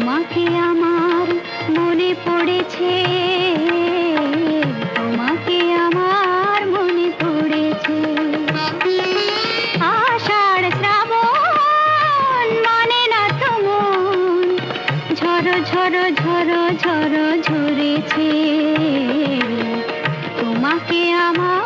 তোমাকে আমার মনে পড়েছে, তোমাকে আমার মনে পড়েছে। আষাঢ় শ্রাবণ মানে না তো মন, ঝড়ো ঝড়ো ঝড়ো ঝড়ো ঝরেছে, তোমাকে আমার